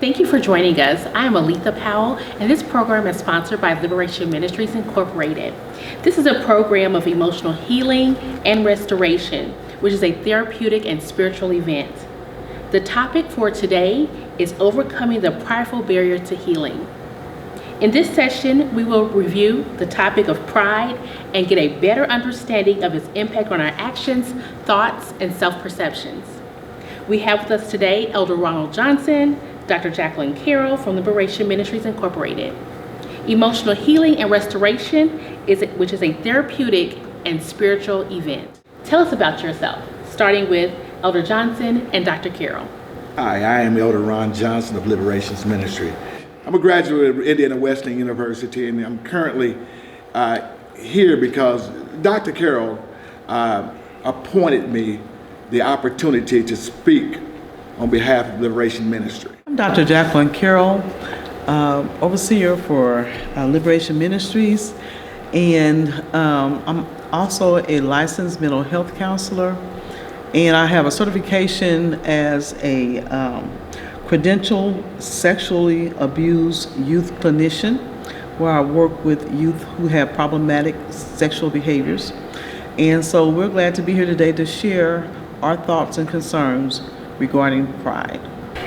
Thank you for joining us. I am Aletha Powell, and this program is sponsored by Liberation Ministries Incorporated. This is a program of emotional healing and restoration, which is a therapeutic and spiritual event. The topic for today is overcoming the prideful barrier to healing. In this session, we will review the topic of pride and get a better understanding of its impact on our actions, thoughts, and self-perceptions. We have with us today Elder Ronald Johnson, Dr. Jacqueline Carroll from Liberation Ministries Incorporated. Emotional healing and restoration, which is a therapeutic and spiritual event. Tell us about yourself, starting with Elder Johnson and Dr. Carroll. Hi, I am Elder Ron Johnson of Liberations Ministry. I'm a graduate of Indiana Wesleyan University, and I'm currently here because Dr. Carroll appointed me the opportunity to speak on behalf of Liberation Ministry. I'm Dr. Jacqueline Carroll, overseer for Liberation Ministries, and I'm also a licensed mental health counselor, and I have a certification as a credentialed sexually abused youth clinician, where I work with youth who have problematic sexual behaviors. And so we're glad to be here today to share our thoughts and concerns regarding pride.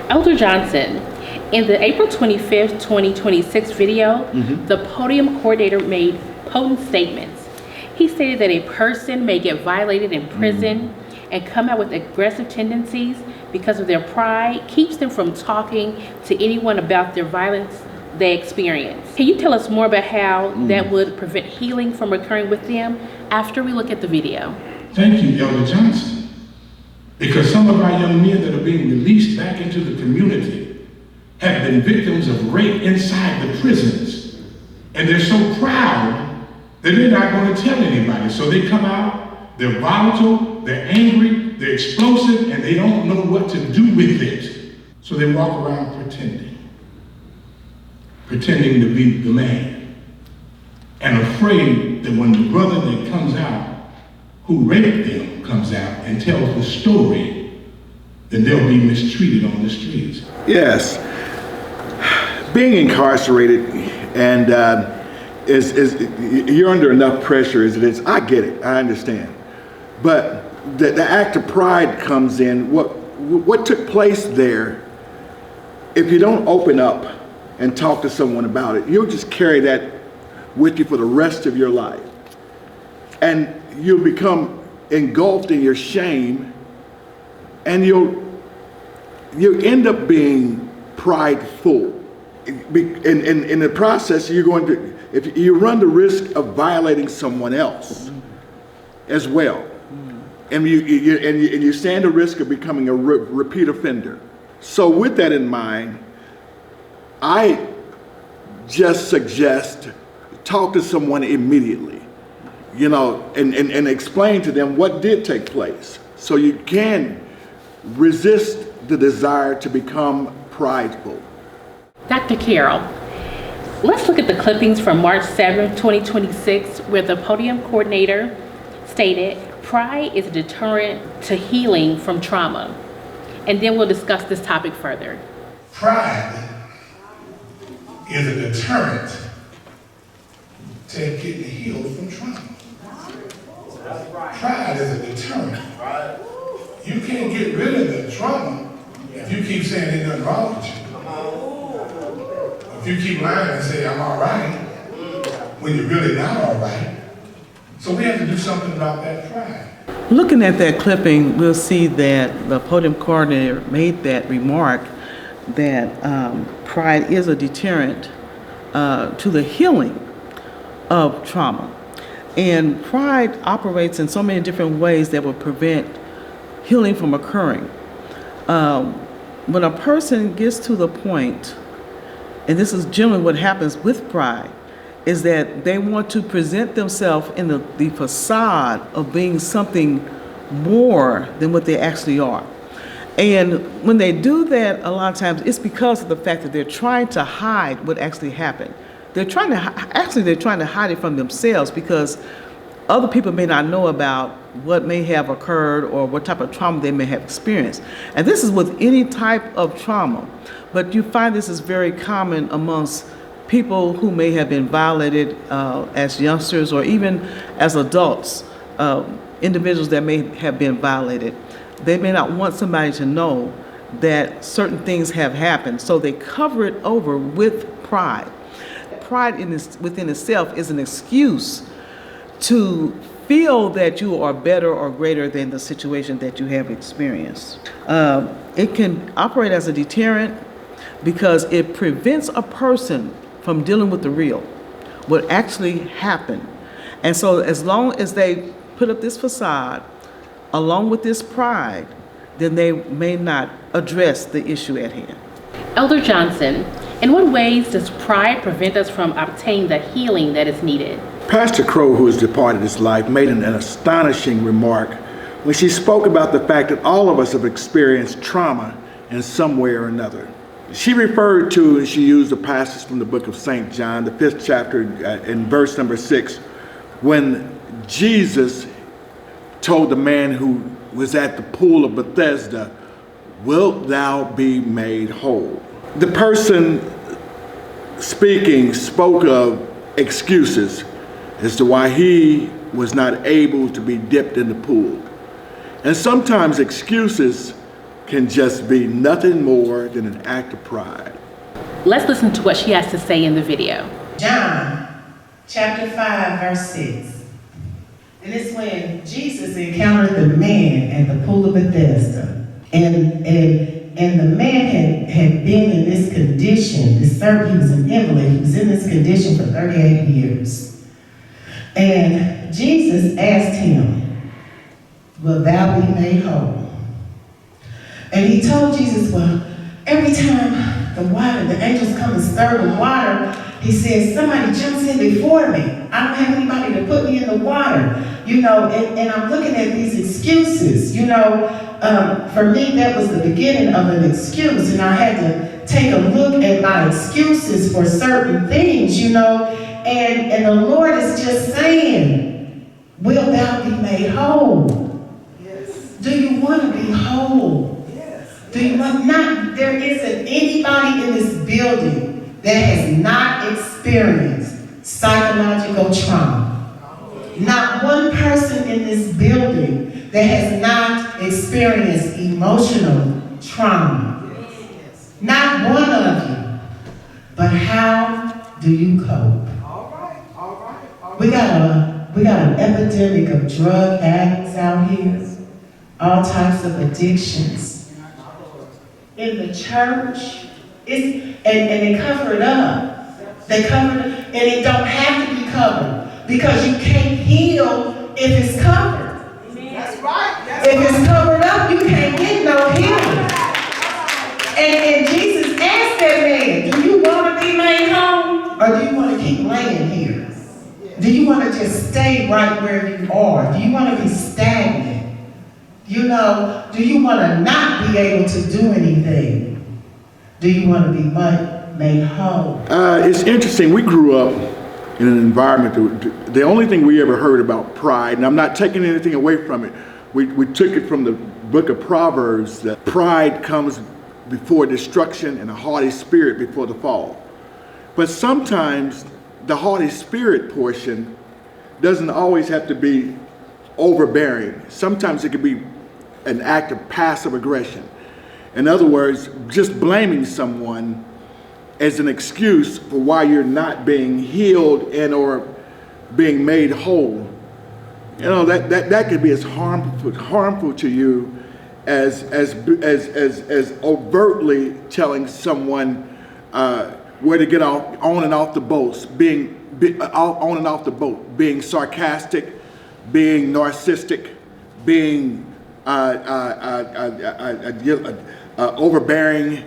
Elder Johnson, in the April 25th, 2026 video, the podium coordinator made potent statements. He stated that a person may get violated in prison and come out with aggressive tendencies because of their pride keeps them from talking to anyone about their violence they experience. Can you tell us more about how that would prevent healing from occurring with them after we look at the video? Thank you, Elder Johnson. Because some of our young men that are being released back into the community have been victims of rape inside the prisons. And they're so proud that they're not going to tell anybody. So they come out, they're volatile, they're angry, they're explosive, and they don't know what to do with it. So they walk around pretending to be the man, and afraid that when the brother that comes out, who raped them, comes out and tells the story, then they'll be mistreated on the streets. Yes, being incarcerated and you're under enough pressure as it is. I get it, I understand. But the act of pride comes in. What took place there, if you don't open up and talk to someone about it, you'll just carry that with you for the rest of your life. And you'll become engulfed in your shame, and you'll end up being prideful. In the process, if you run the risk of violating someone else as well. And you stand a risk of becoming a repeat offender. So with that in mind, I just suggest talk to someone immediately, and explain to them what did take place, so you can resist the desire to become prideful. Dr. Carroll, let's look at the clippings from March 7th, 2026, where the podium coordinator stated, "Pride is a deterrent to healing from trauma." And then we'll discuss this topic further. Pride is a deterrent to getting healed from trauma. Pride is a deterrent. You can't get rid of the trauma if you keep saying there's nothing wrong with you. If you keep lying and say, I'm all right, when you're really not all right. So we have to do something about that pride. Looking at that clipping, we'll see that the podium coordinator made that remark that pride is a deterrent to the healing of trauma. And pride operates in so many different ways that will prevent healing from occurring. When a person gets to the point, and this is generally what happens with pride, is that they want to present themselves in the facade of being something more than what they actually are. And when they do that, a lot of times it's because of the fact that they're trying to hide what actually happened. They're trying to hide it from themselves, because other people may not know about what may have occurred or what type of trauma they may have experienced. And this is with any type of trauma. But you find this is very common amongst people who may have been violated as youngsters or even as adults, individuals that may have been violated. They may not want somebody to know that certain things have happened, so they cover it over with pride. Pride within itself is an excuse to feel that you are better or greater than the situation that you have experienced. It can operate as a deterrent because it prevents a person from dealing with the real, what actually happened. And so as long as they put up this facade along with this pride, then they may not address the issue at hand. Elder Johnson, in what ways does pride prevent us from obtaining the healing that is needed? Pastor Crow, who has departed this life, made an astonishing remark when she spoke about the fact that all of us have experienced trauma in some way or another. She referred to, and she used a passage from the book of St. John, the 5th chapter, in verse number 6, when Jesus told the man who was at the pool of Bethesda, "Wilt thou be made whole?" The person speaking spoke of excuses as to why he was not able to be dipped in the pool. And sometimes excuses can just be nothing more than an act of pride. Let's listen to what she has to say in the video. John chapter 5, verse 6. And it's when Jesus encountered the man at the pool of Bethesda. And the man had been in this condition. He was an invalid. He was in this condition for 38 years. And Jesus asked him, "Will thou be made whole?" And he told Jesus, well, every time the angels come and stir the water, he says, somebody jumps in before me. I don't have anybody to put me in the water. And I'm looking at these excuses. For me, that was the beginning of an excuse. And I had to take a look at my excuses for certain things, And the Lord is just saying, will thou be made whole? Yes. Do you want to be whole? Do you want not? There isn't anybody in this building that has not experienced psychological trauma. Not one person in this building that has not experienced emotional trauma. Not one of you. But how do you cope? We got an epidemic of drug addicts out here. All types of addictions. In the church, and they cover it up. They cover it, and it don't have to be covered because you can't heal if it's covered. That's right. If it's covered up, you can't get no healing. And Jesus asked that man, "Do you want to be made whole, or do you want to keep laying here? Do you want to just stay right where you are? Do you want to be stagnant? Do you want to not be able to do anything? Do you want to be made whole?" It's interesting. We grew up in an environment, the only thing we ever heard about pride, and I'm not taking anything away from it, we took it from the book of Proverbs, that pride comes before destruction and a haughty spirit before the fall. But sometimes the haughty spirit portion doesn't always have to be overbearing. Sometimes it could be an act of passive aggression. In other words, just blaming someone as an excuse for why you're not being healed and or being made whole. That could be as harmful to you as overtly telling someone where to get on and off the boat, on and off the boat, being sarcastic, being narcissistic, being overbearing.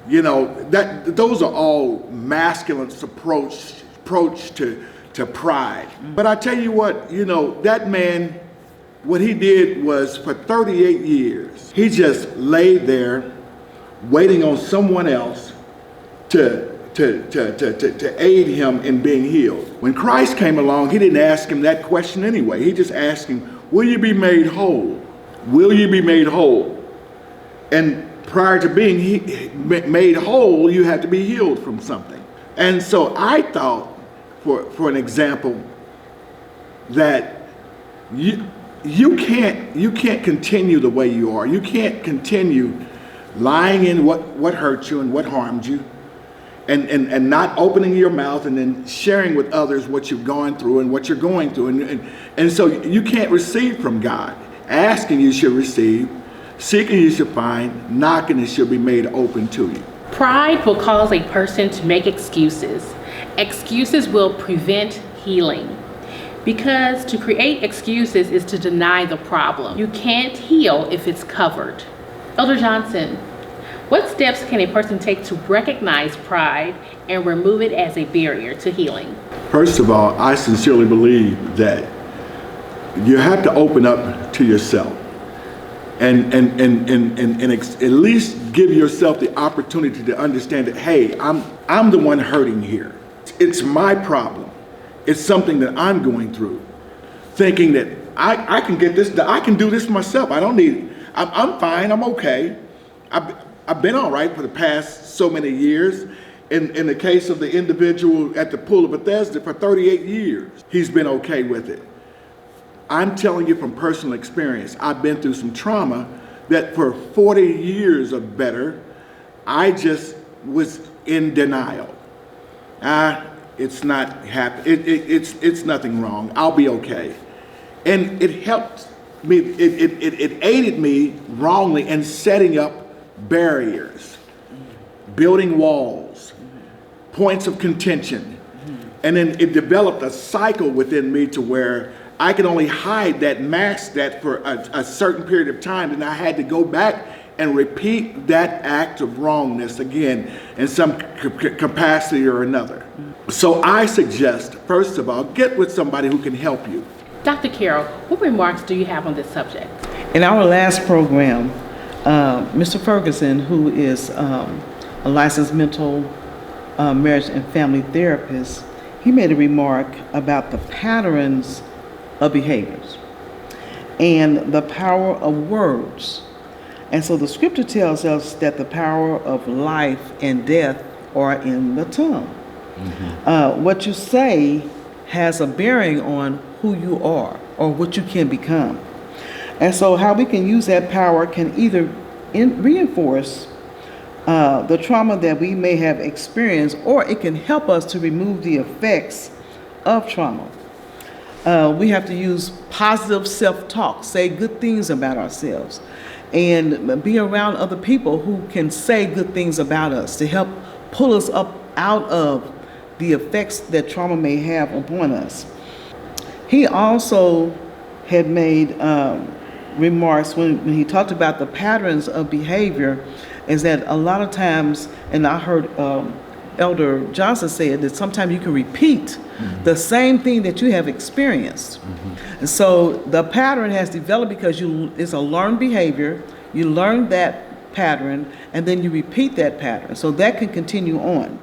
Those are all masculine approach to pride. But I tell you what, that man, what he did was for 38 years, he just laid there waiting on someone else to to aid him in being healed. When Christ came along, he didn't ask him that question anyway. He just asked him, will you be made whole? Will you be made whole? And prior to being made whole, you had to be healed from something. And so I thought, for an example, that you can't continue the way you are. You can't continue lying in what hurt you and what harmed you, and not opening your mouth and then sharing with others what you've gone through and what you're going through. And so you can't receive from God. Asking, you should receive. Seeking, you should find. Knocking, it should be made open to you. Pride will cause a person to make excuses. Excuses will prevent healing. Because to create excuses is to deny the problem. You can't heal if it's covered. Elder Johnson, what steps can a person take to recognize pride and remove it as a barrier to healing? First of all, I sincerely believe that you have to open up to yourself and at least give yourself the opportunity to understand that, hey, I'm the one hurting here. It's my problem. It's something that I'm going through. Thinking that I can get this, I can do this myself. I don't need, I'm fine, I'm okay. I've been all right for the past so many years. In the case of the individual at the Pool of Bethesda, for 38 years, he's been okay with it. I'm telling you from personal experience, I've been through some trauma that for 40 years or better, I just was in denial. It's not happen. It's nothing wrong. I'll be okay. And it helped me, it aided me wrongly in setting up barriers, building walls, points of contention. And then it developed a cycle within me to where I could only hide that, mask that for a certain period of time, and I had to go back and repeat that act of wrongness again in some capacity or another. So I suggest, first of all, get with somebody who can help you. Dr. Carroll, what remarks do you have on this subject? In our last program, Mr. Ferguson, who is a licensed mental marriage and family therapist, he made a remark about the patterns of behaviors and the power of words. And so the scripture tells us that the power of life and death are in the tongue. What you say has a bearing on who you are or what you can become. And so how we can use that power can either reinforce the trauma that we may have experienced, or it can help us to remove the effects of trauma. We have to use positive self-talk, say good things about ourselves, and be around other people who can say good things about us to help pull us up out of the effects that trauma may have upon us. He also had made remarks when he talked about the patterns of behavior, is that a lot of times, and I heard Elder Johnson say that sometimes you can repeat the same thing that you have experienced. And so the pattern has developed because it's a learned behavior. You learn that pattern and then you repeat that pattern. So that can continue on.